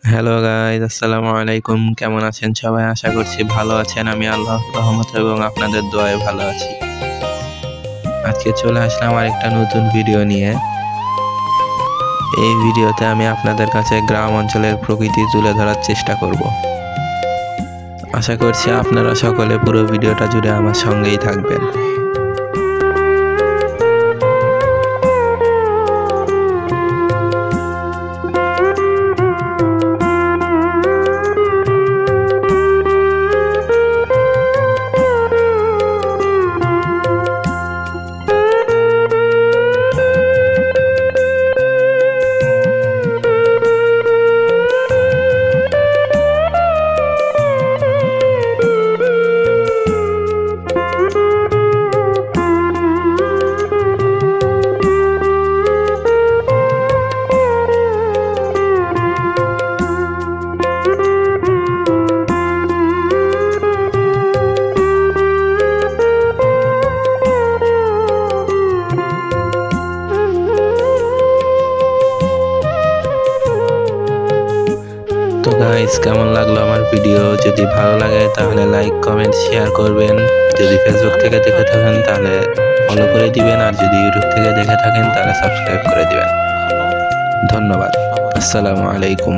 Hello guys, আসসালামু আলাইকুম। কেমন আছেন সবাই? আশা করছি ভালো আছেন। আমি আল্লাহর রহমতে এবং আপনাদের দোয়ায় ভালো আছি। আজকে চলে আসলাম আরেকটা নতুন ভিডিও নিয়ে। এই ভিডিওতে আমি আপনাদের কাছে গ্রাম অঞ্চলের প্রকৃতি তুলে ধরার চেষ্টা করব। আশা করছি আপনারা সকলে পুরো ভিডিওটা জুড়ে আমার সঙ্গেই থাকবেন। তো গাইস, কেমন লাগলো আমার ভিডিও? যদি ভালো লাগে তাহলে লাইক, কমেন্ট, শেয়ার করবেন। যদি ফেসবুক থেকে দেখে থাকেন তাহলে ফলো করে দিবেন, আর যদি ইউটিউব থেকে দেখে থাকেন তাহলে সাবস্ক্রাইব করে দিবেন। ধন্যবাদ। আসসালামু আলাইকুম।